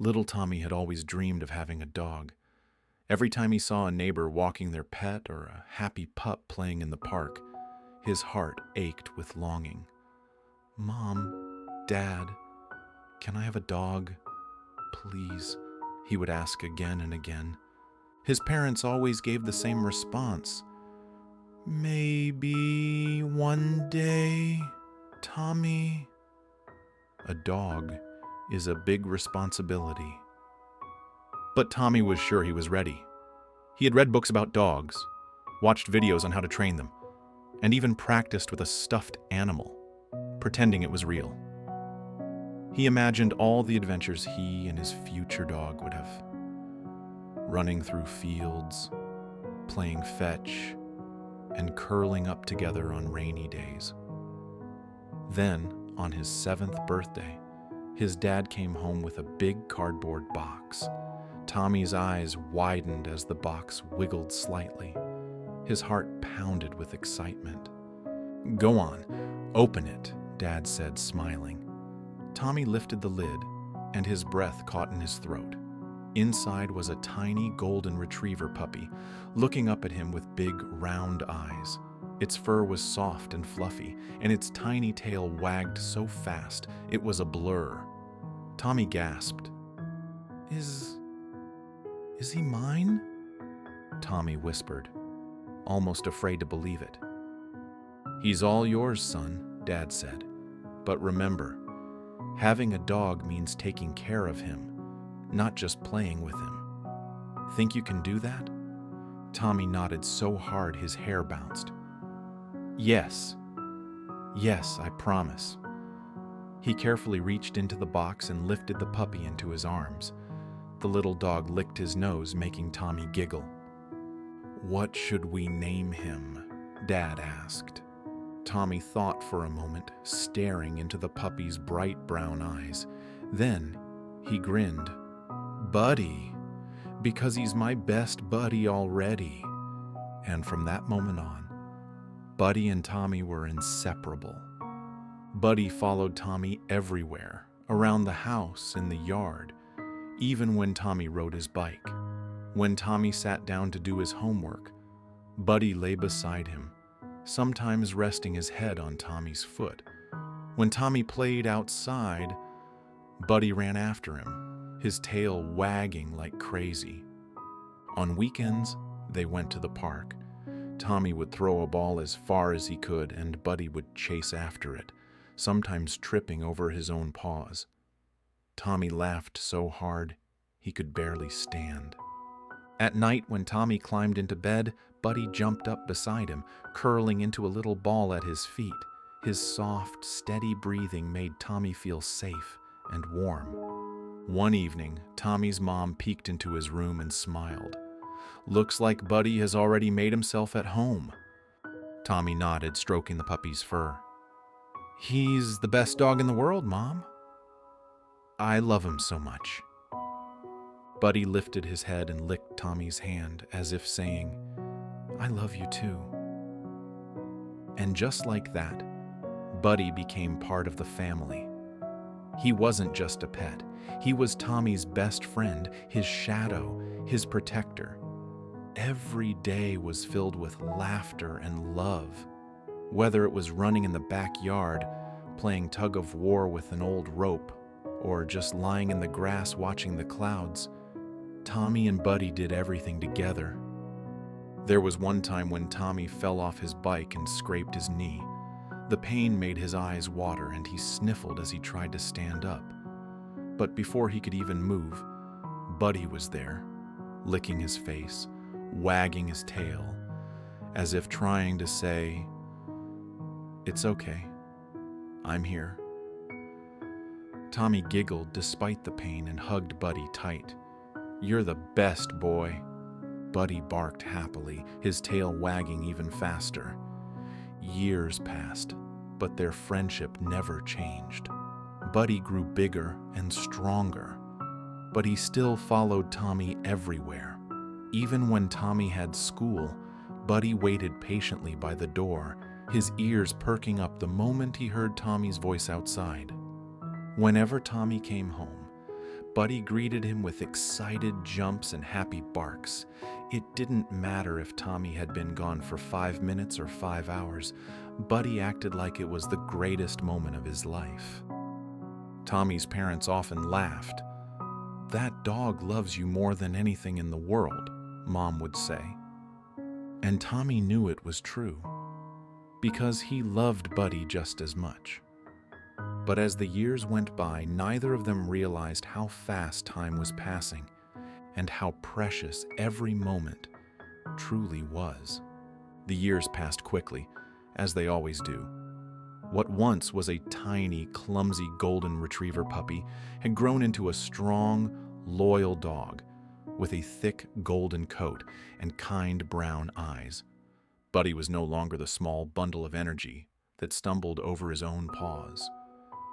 Little Tommy had always dreamed of having a dog. Every time he saw a neighbor walking their pet or a happy pup playing in the park, his heart ached with longing. "Mom, Dad, can I have a dog? Please," he would ask again and again. His parents always gave the same response. "Maybe one day, Tommy." A dog is a big responsibility. But Tommy was sure he was ready. He had read books about dogs, watched videos on how to train them, and even practiced with a stuffed animal, pretending it was real. He imagined all the adventures he and his future dog would have. Running through fields, playing fetch, and curling up together on rainy days. Then, on his 7th birthday, his dad came home with a big cardboard box. Tommy's eyes widened as the box wiggled slightly. His heart pounded with excitement. "Go on, open it," Dad said, smiling. Tommy lifted the lid, and his breath caught in his throat. Inside was a tiny golden retriever puppy, looking up at him with big, round eyes. Its fur was soft and fluffy, and its tiny tail wagged so fast it was a blur. Tommy gasped. Is he mine?" Tommy whispered, almost afraid to believe it. "He's all yours, son," Dad said. "But remember, having a dog means taking care of him, not just playing with him. Think you can do that?" Tommy nodded so hard his hair bounced. Yes, I promise." He carefully reached into the box and lifted the puppy into his arms. The little dog licked his nose, making Tommy giggle. "What should we name him?" Dad asked. Tommy thought for a moment, staring into the puppy's bright brown eyes. Then he grinned. "Buddy, because he's my best buddy already." And from that moment on, Buddy and Tommy were inseparable. Buddy followed Tommy everywhere, around the house, in the yard, even when Tommy rode his bike. When Tommy sat down to do his homework, Buddy lay beside him, sometimes resting his head on Tommy's foot. When Tommy played outside, Buddy ran after him, his tail wagging like crazy. On weekends, they went to the park. Tommy would throw a ball as far as he could, and Buddy would chase after it, sometimes tripping over his own paws. Tommy laughed so hard he could barely stand. At night, when Tommy climbed into bed, Buddy jumped up beside him, curling into a little ball at his feet. His soft, steady breathing made Tommy feel safe and warm. One evening, Tommy's mom peeked into his room and smiled. "Looks like Buddy has already made himself at home." Tommy nodded, stroking the puppy's fur. "He's the best dog in the world, Mom. I love him so much." Buddy lifted his head and licked Tommy's hand, as if saying, "I love you too." And just like that, Buddy became part of the family. He wasn't just a pet. He was Tommy's best friend, his shadow, his protector. Every day was filled with laughter and love. Whether it was running in the backyard, playing tug of war with an old rope, or just lying in the grass watching the clouds, Tommy and Buddy did everything together. There was one time when Tommy fell off his bike and scraped his knee. The pain made his eyes water, and he sniffled as he tried to stand up. But before he could even move, Buddy was there, licking his face, wagging his tail, as if trying to say, "It's okay. I'm here." Tommy giggled despite the pain and hugged Buddy tight. "You're the best, boy." Buddy barked happily, his tail wagging even faster. Years passed, but their friendship never changed. Buddy grew bigger and stronger, but he still followed Tommy everywhere. Even when Tommy had school, Buddy waited patiently by the door, his ears perking up the moment he heard Tommy's voice outside. Whenever Tommy came home, Buddy greeted him with excited jumps and happy barks. It didn't matter if Tommy had been gone for 5 minutes or 5 hours. Buddy acted like it was the greatest moment of his life. Tommy's parents often laughed. "That dog loves you more than anything in the world," Mom would say. And Tommy knew it was true, because he loved Buddy just as much. But as the years went by, neither of them realized how fast time was passing and how precious every moment truly was. The years passed quickly, as they always do. What once was a tiny, clumsy golden retriever puppy had grown into a strong, loyal dog with a thick golden coat and kind brown eyes. Buddy was no longer the small bundle of energy that stumbled over his own paws.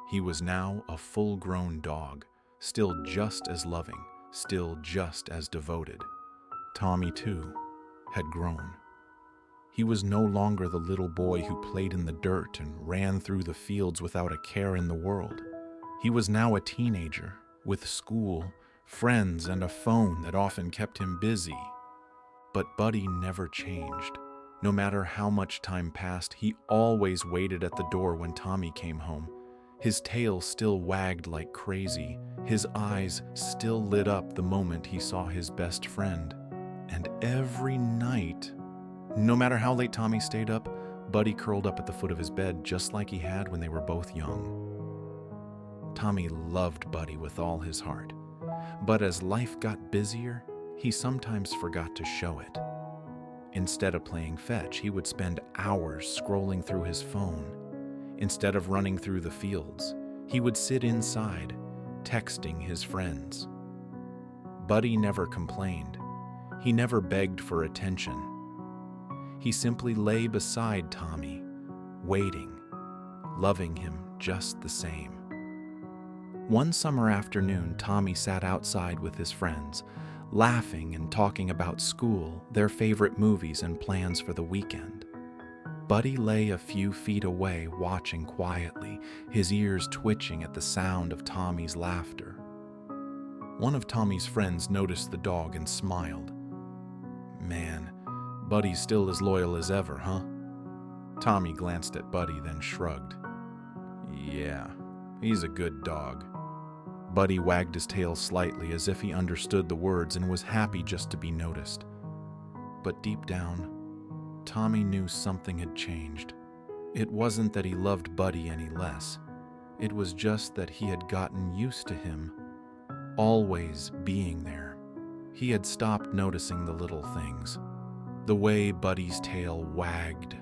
He was now a full-grown dog, still just as loving, still just as devoted. Tommy, too, had grown. He was no longer the little boy who played in the dirt and ran through the fields without a care in the world. He was now a teenager, with school, friends, and a phone that often kept him busy. But Buddy never changed. No matter how much time passed, he always waited at the door when Tommy came home. His tail still wagged like crazy. His eyes still lit up the moment he saw his best friend. And every night, no matter how late Tommy stayed up, Buddy curled up at the foot of his bed just like he had when they were both young. Tommy loved Buddy with all his heart. But as life got busier, he sometimes forgot to show it. Instead of playing fetch, he would spend hours scrolling through his phone. Instead of running through the fields, he would sit inside, texting his friends. Buddy never complained. He never begged for attention. He simply lay beside Tommy, waiting, loving him just the same. One summer afternoon, Tommy sat outside with his friends, laughing and talking about school, their favorite movies, and plans for the weekend. Buddy lay a few feet away, watching quietly, his ears twitching at the sound of Tommy's laughter. One of Tommy's friends noticed the dog and smiled. "Man, Buddy's still as loyal as ever, huh?" Tommy glanced at Buddy, then shrugged. "Yeah, he's a good dog." Buddy wagged his tail slightly as if he understood the words and was happy just to be noticed. But deep down, Tommy knew something had changed. It wasn't that he loved Buddy any less. It was just that he had gotten used to him always being there. He had stopped noticing the little things. The way Buddy's tail wagged.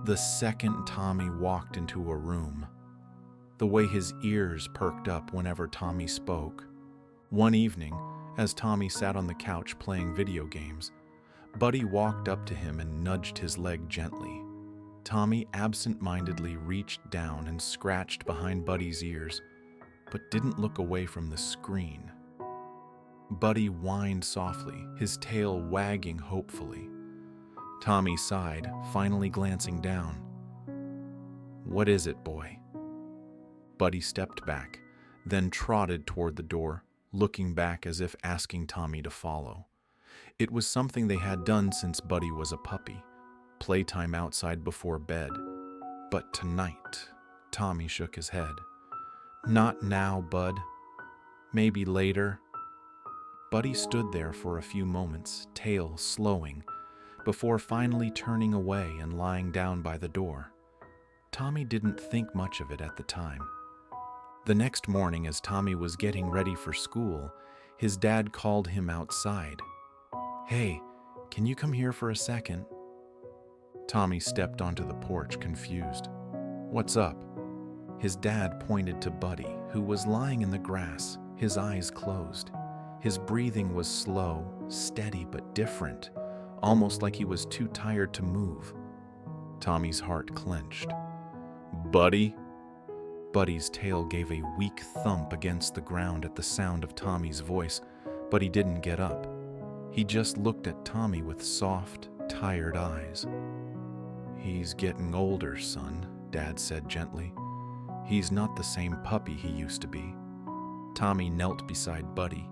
The second Tommy walked into a room. The way his ears perked up whenever Tommy spoke. One evening, as Tommy sat on the couch playing video games, Buddy walked up to him and nudged his leg gently. Tommy absent-mindedly reached down and scratched behind Buddy's ears, but didn't look away from the screen. Buddy whined softly, his tail wagging hopefully. Tommy sighed, finally glancing down. "What is it, boy?" Buddy stepped back, then trotted toward the door, looking back as if asking Tommy to follow. It was something they had done since Buddy was a puppy, playtime outside before bed. But tonight, Tommy shook his head. "Not now, Bud. Maybe later." Buddy stood there for a few moments, tail slowing, before finally turning away and lying down by the door. Tommy didn't think much of it at the time. The next morning, as Tommy was getting ready for school, his dad called him outside. "Hey, can you come here for a second?" Tommy stepped onto the porch, confused. "What's up?" His dad pointed to Buddy, who was lying in the grass, his eyes closed. His breathing was slow, steady, but different, almost like he was too tired to move. Tommy's heart clenched. "Buddy?" Buddy's tail gave a weak thump against the ground at the sound of Tommy's voice, but he didn't get up. He just looked at Tommy with soft, tired eyes. "He's getting older, son," Dad said gently. "He's not the same puppy he used to be." Tommy knelt beside Buddy,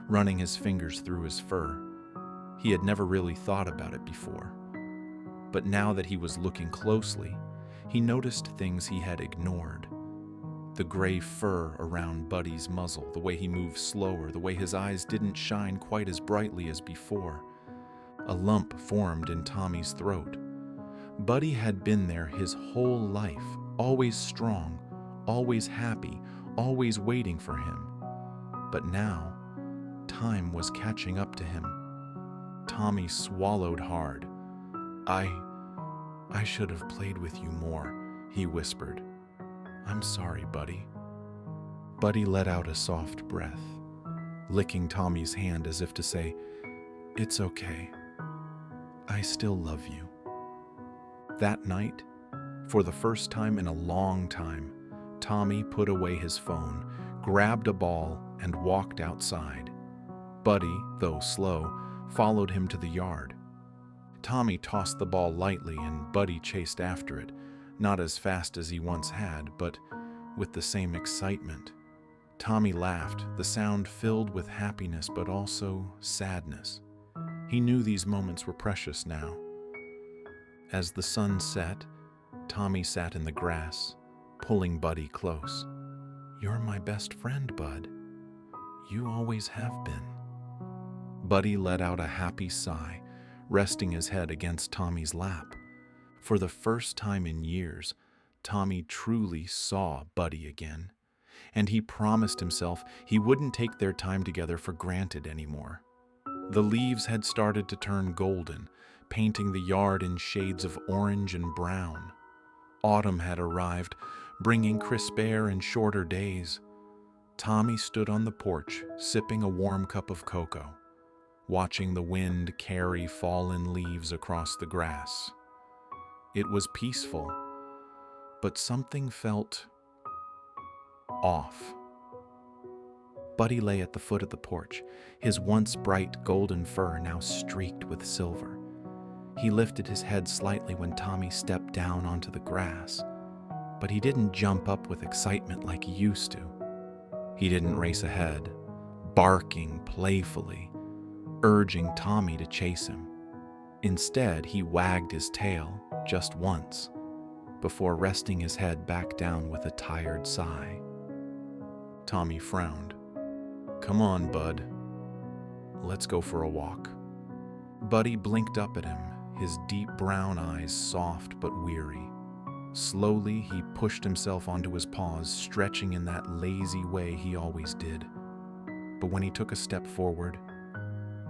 running his fingers through his fur. He had never really thought about it before. But now that he was looking closely, he noticed things he had ignored. The gray fur around Buddy's muzzle, the way he moved slower, the way his eyes didn't shine quite as brightly as before. A lump formed in Tommy's throat. Buddy had been there his whole life, always strong, always happy, always waiting for him. But now, time was catching up to him. Tommy swallowed hard. I should have played with you more, he whispered. I'm sorry, Buddy. Buddy let out a soft breath, licking Tommy's hand as if to say, It's okay. I still love you. That night, for the first time in a long time, Tommy put away his phone, grabbed a ball, and walked outside. Buddy, though slow, followed him to the yard. Tommy tossed the ball lightly and Buddy chased after it, not as fast as he once had, but with the same excitement. Tommy laughed, the sound filled with happiness but also sadness. He knew these moments were precious now. As the sun set, Tommy sat in the grass, pulling Buddy close. You're my best friend, Bud. You always have been. Buddy let out a happy sigh, resting his head against Tommy's lap. For the first time in years, Tommy truly saw Buddy again, and he promised himself he wouldn't take their time together for granted anymore. The leaves had started to turn golden, painting the yard in shades of orange and brown. Autumn had arrived, bringing crisp air and shorter days. Tommy stood on the porch, sipping a warm cup of cocoa, watching the wind carry fallen leaves across the grass. It was peaceful, but something felt off. Buddy lay at the foot of the porch, his once bright golden fur now streaked with silver. He lifted his head slightly when Tommy stepped down onto the grass, but he didn't jump up with excitement like he used to. He didn't race ahead, barking playfully, urging Tommy to chase him. Instead, he wagged his tail just once, before resting his head back down with a tired sigh. Tommy frowned. Come on, Bud. Let's go for a walk. Buddy blinked up at him, his deep brown eyes soft but weary. Slowly, he pushed himself onto his paws, stretching in that lazy way he always did. But when he took a step forward,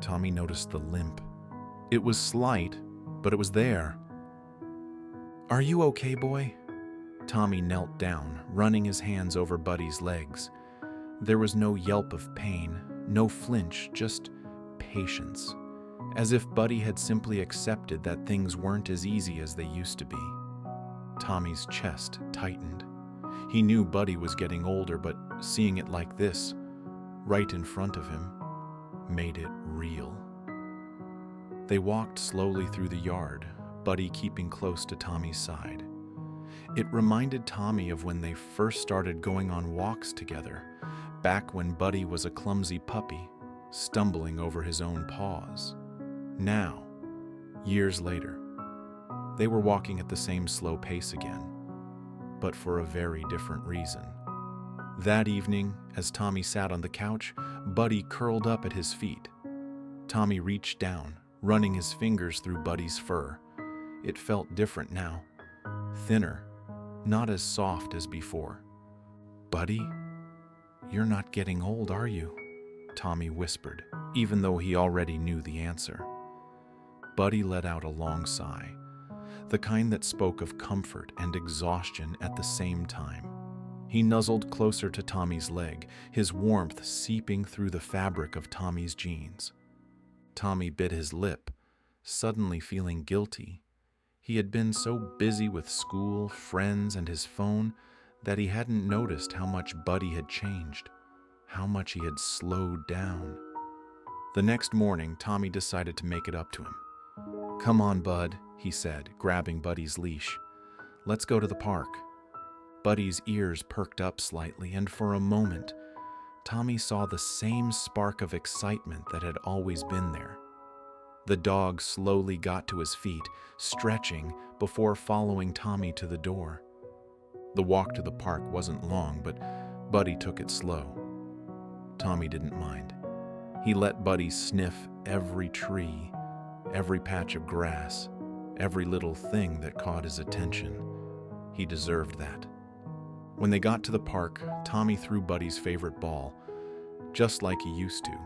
Tommy noticed the limp. It was slight, but it was there. Are you okay, boy? Tommy knelt down, running his hands over Buddy's legs. There was no yelp of pain, no flinch, just patience, as if Buddy had simply accepted that things weren't as easy as they used to be. Tommy's chest tightened. He knew Buddy was getting older, but seeing it like this, right in front of him, made it real. They walked slowly through the yard, Buddy keeping close to Tommy's side. It reminded Tommy of when they first started going on walks together, back when Buddy was a clumsy puppy, stumbling over his own paws. Now, years later, they were walking at the same slow pace again, but for a very different reason. That evening, as Tommy sat on the couch, Buddy curled up at his feet. Tommy reached down, running his fingers through Buddy's fur. It felt different now, thinner, not as soft as before. Buddy, you're not getting old, are you? Tommy whispered, even though he already knew the answer. Buddy let out a long sigh, the kind that spoke of comfort and exhaustion at the same time. He nuzzled closer to Tommy's leg, his warmth seeping through the fabric of Tommy's jeans. Tommy bit his lip, suddenly feeling guilty. He had been so busy with school, friends, and his phone that he hadn't noticed how much Buddy had changed, how much he had slowed down. The next morning, Tommy decided to make it up to him. Come on, Bud, he said, grabbing Buddy's leash. Let's go to the park. Buddy's ears perked up slightly, and for a moment, Tommy saw the same spark of excitement that had always been there. The dog slowly got to his feet, stretching before following Tommy to the door. The walk to the park wasn't long, but Buddy took it slow. Tommy didn't mind. He let Buddy sniff every tree, every patch of grass, every little thing that caught his attention. He deserved that. When they got to the park, Tommy threw Buddy's favorite ball, just like he used to.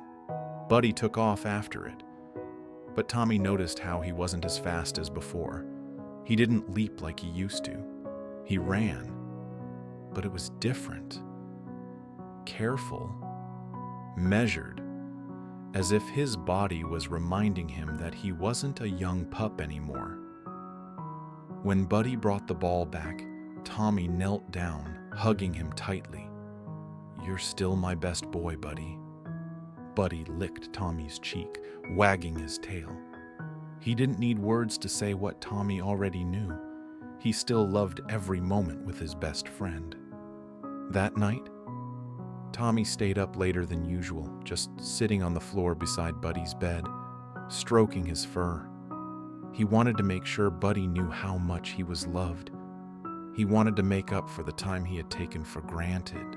Buddy took off after it, but Tommy noticed how he wasn't as fast as before. He didn't leap like he used to. He ran, but it was different. Careful, measured, as if his body was reminding him that he wasn't a young pup anymore. When Buddy brought the ball back, Tommy knelt down, hugging him tightly. "You're still my best boy, Buddy." Buddy licked Tommy's cheek, wagging his tail. He didn't need words to say what Tommy already knew. He still loved every moment with his best friend. That night, Tommy stayed up later than usual, just sitting on the floor beside Buddy's bed, stroking his fur. He wanted to make sure Buddy knew how much he was loved. He wanted to make up for the time he had taken for granted.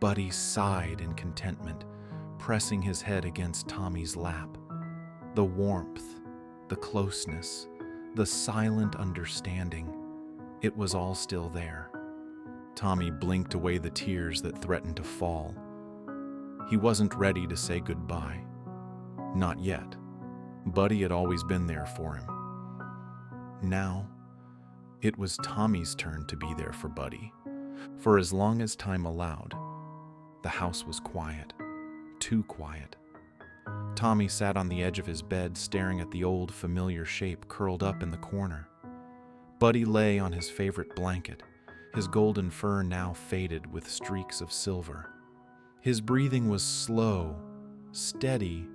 Buddy sighed in contentment, pressing his head against Tommy's lap. The warmth, the closeness, the silent understanding, it was all still there. Tommy blinked away the tears that threatened to fall. He wasn't ready to say goodbye. Not yet. Buddy had always been there for him. Now, it was Tommy's turn to be there for Buddy. For as long as time allowed, the house was quiet. Too quiet. Tommy sat on the edge of his bed, staring at the old familiar shape curled up in the corner. Buddy lay on his favorite blanket, his golden fur now faded with streaks of silver. His breathing was slow, steady,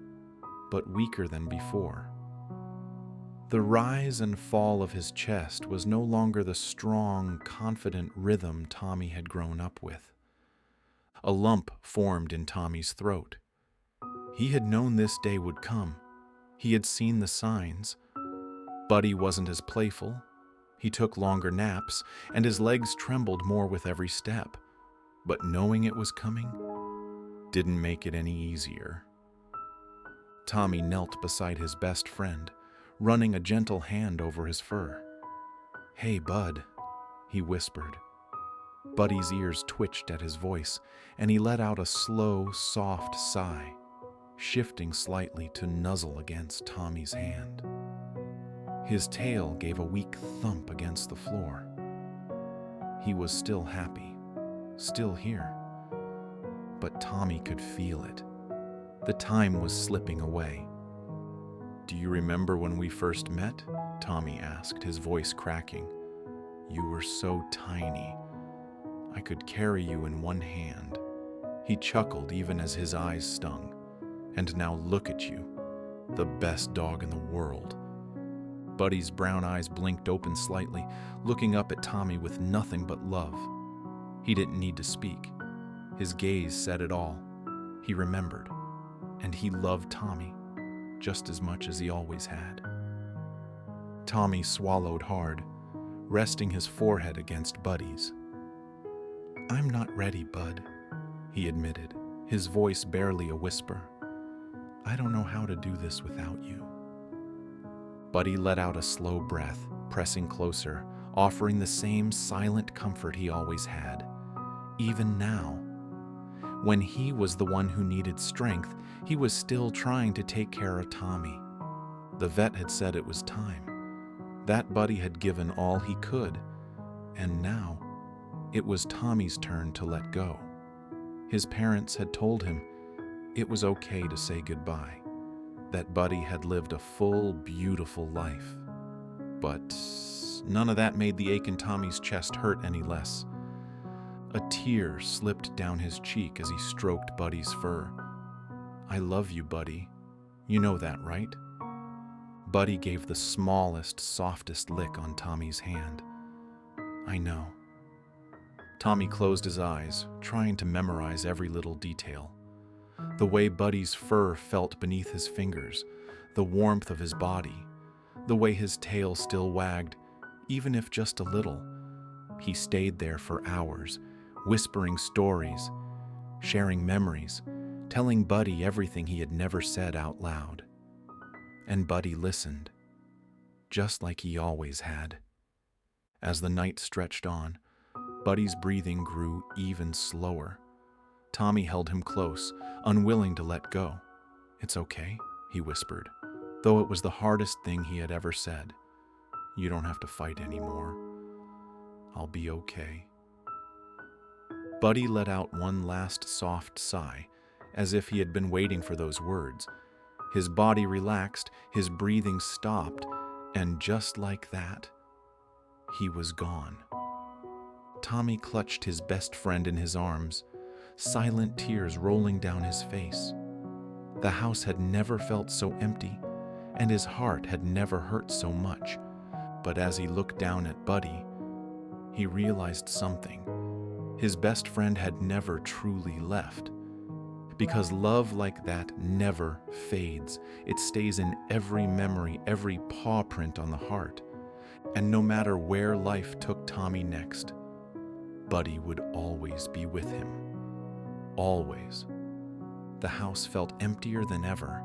but weaker than before. The rise and fall of his chest was no longer the strong, confident rhythm Tommy had grown up with. A lump formed in Tommy's throat. He had known this day would come. He had seen the signs. Buddy wasn't as playful. He took longer naps, and his legs trembled more with every step. But knowing it was coming didn't make it any easier. Tommy knelt beside his best friend, running a gentle hand over his fur. "Hey, Bud," he whispered. Buddy's ears twitched at his voice, and he let out a slow, soft sigh, shifting slightly to nuzzle against Tommy's hand. His tail gave a weak thump against the floor. He was still happy, still here. But Tommy could feel it. The time was slipping away. "Do you remember when we first met?" Tommy asked, his voice cracking. "You were so tiny. I could carry you in one hand." He chuckled even as his eyes stung. "And now look at you, the best dog in the world." Buddy's brown eyes blinked open slightly, looking up at Tommy with nothing but love. He didn't need to speak. His gaze said it all. He remembered, and he loved Tommy just as much as he always had. Tommy swallowed hard, resting his forehead against Buddy's. "I'm not ready, Bud," he admitted, his voice barely a whisper. "I don't know how to do this without you." Buddy let out a slow breath, pressing closer, offering the same silent comfort he always had. Even now, when he was the one who needed strength, he was still trying to take care of Tommy. The vet had said it was time. That Buddy had given all he could, and now it was Tommy's turn to let go. His parents had told him it was okay to say goodbye, that Buddy had lived a full, beautiful life. But none of that made the ache in Tommy's chest hurt any less. A tear slipped down his cheek as he stroked Buddy's fur. "I love you, Buddy. You know that, right?" Buddy gave the smallest, softest lick on Tommy's hand. "I know." Tommy closed his eyes, trying to memorize every little detail. The way Buddy's fur felt beneath his fingers, the warmth of his body, the way his tail still wagged, even if just a little. He stayed there for hours, whispering stories, sharing memories, telling Buddy everything he had never said out loud. And Buddy listened, just like he always had. As the night stretched on, Buddy's breathing grew even slower. Tommy held him close, unwilling to let go. "It's okay," he whispered, though it was the hardest thing he had ever said. "You don't have to fight anymore. I'll be okay." Buddy let out one last soft sigh, as if he had been waiting for those words. His body relaxed, his breathing stopped, and just like that, he was gone. Tommy clutched his best friend in his arms, silent tears rolling down his face. The house had never felt so empty, and his heart had never hurt so much. But as he looked down at Buddy, he realized something. His best friend had never truly left. Because love like that never fades. It stays in every memory, every paw print on the heart. And no matter where life took Tommy next, Buddy would always be with him. Always. The house felt emptier than ever.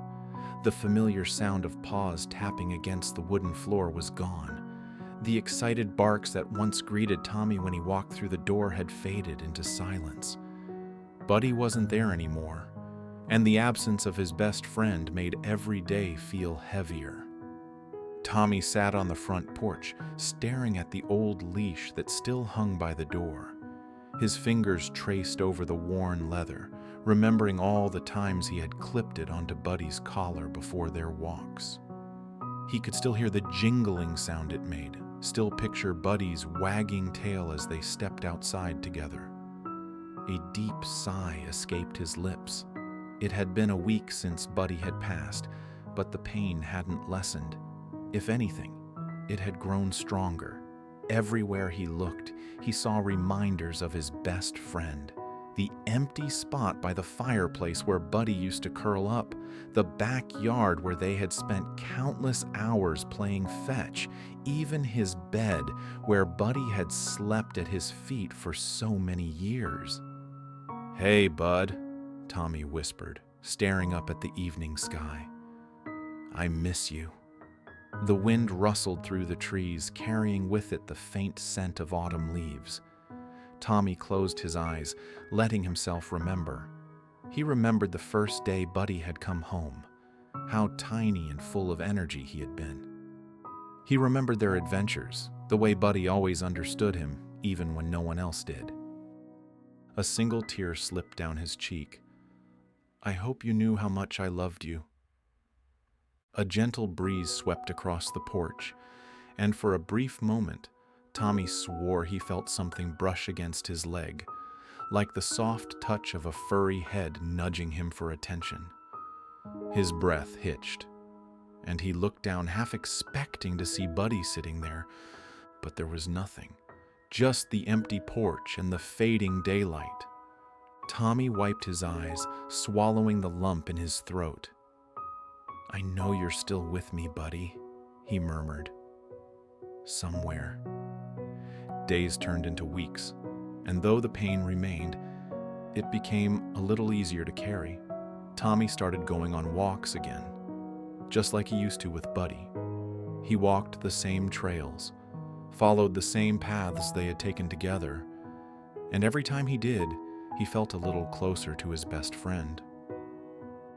The familiar sound of paws tapping against the wooden floor was gone. The excited barks that once greeted Tommy when he walked through the door had faded into silence. Buddy wasn't there anymore, and the absence of his best friend made every day feel heavier. Tommy sat on the front porch, staring at the old leash that still hung by the door. His fingers traced over the worn leather, remembering all the times he had clipped it onto Buddy's collar before their walks. He could still hear the jingling sound it made, still picture Buddy's wagging tail as they stepped outside together. A deep sigh escaped his lips. It had been a week since Buddy had passed, but the pain hadn't lessened. If anything, it had grown stronger. Everywhere he looked, he saw reminders of his best friend. The empty spot by the fireplace where Buddy used to curl up, the backyard where they had spent countless hours playing fetch, even his bed where Buddy had slept at his feet for so many years. "Hey, Bud," Tommy whispered, staring up at the evening sky. "I miss you." The wind rustled through the trees, carrying with it the faint scent of autumn leaves. Tommy closed his eyes, letting himself remember. He remembered the first day Buddy had come home, how tiny and full of energy he had been. He remembered their adventures, the way Buddy always understood him, even when no one else did. A single tear slipped down his cheek. "I hope you knew how much I loved you." A gentle breeze swept across the porch, and for a brief moment, Tommy swore he felt something brush against his leg, like the soft touch of a furry head nudging him for attention. His breath hitched, and he looked down half expecting to see Buddy sitting there, but there was nothing, just the empty porch and the fading daylight. Tommy wiped his eyes, swallowing the lump in his throat. "I know you're still with me, Buddy," he murmured. "Somewhere." Days turned into weeks, and though the pain remained, it became a little easier to carry. Tommy started going on walks again, just like he used to with Buddy. He walked the same trails, followed the same paths they had taken together, and every time he did, he felt a little closer to his best friend.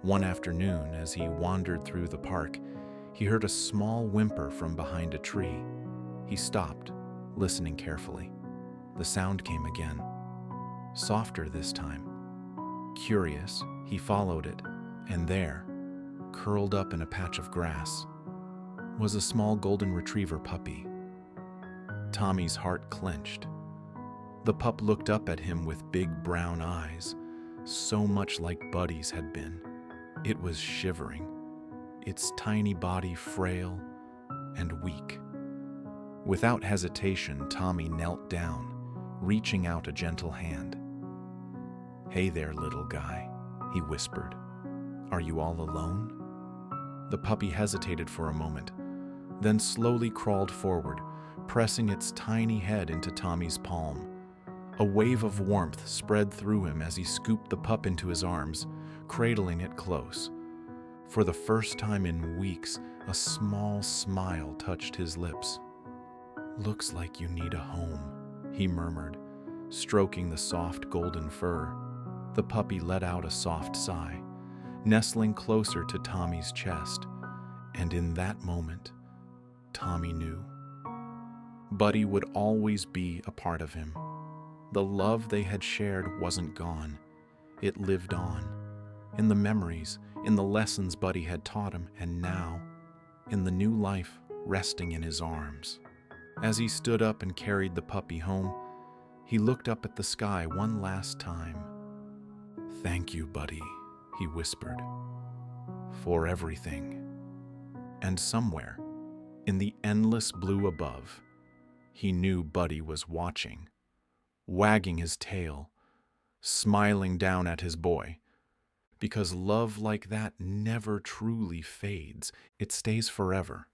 One afternoon, as he wandered through the park, he heard a small whimper from behind a tree. He stopped, listening carefully. The sound came again, softer this time. Curious, he followed it, and there, curled up in a patch of grass, was a small golden retriever puppy. Tommy's heart clenched. The pup looked up at him with big brown eyes, so much like Buddy's had been. It was shivering, its tiny body frail and weak. Without hesitation, Tommy knelt down, reaching out a gentle hand. "Hey there, little guy," he whispered. "Are you all alone?" The puppy hesitated for a moment, then slowly crawled forward, pressing its tiny head into Tommy's palm. A wave of warmth spread through him as he scooped the pup into his arms, cradling it close. For the first time in weeks, a small smile touched his lips. "Looks like you need a home," he murmured, stroking the soft golden fur. The puppy let out a soft sigh, nestling closer to Tommy's chest, and in that moment, Tommy knew. Buddy would always be a part of him. The love they had shared wasn't gone. It lived on, in the memories, in the lessons Buddy had taught him, and now, in the new life resting in his arms. As he stood up and carried the puppy home, he looked up at the sky one last time. "Thank you, Buddy," he whispered, "for everything." And somewhere, in the endless blue above, he knew Buddy was watching, wagging his tail, smiling down at his boy. Because love like that never truly fades. It stays forever.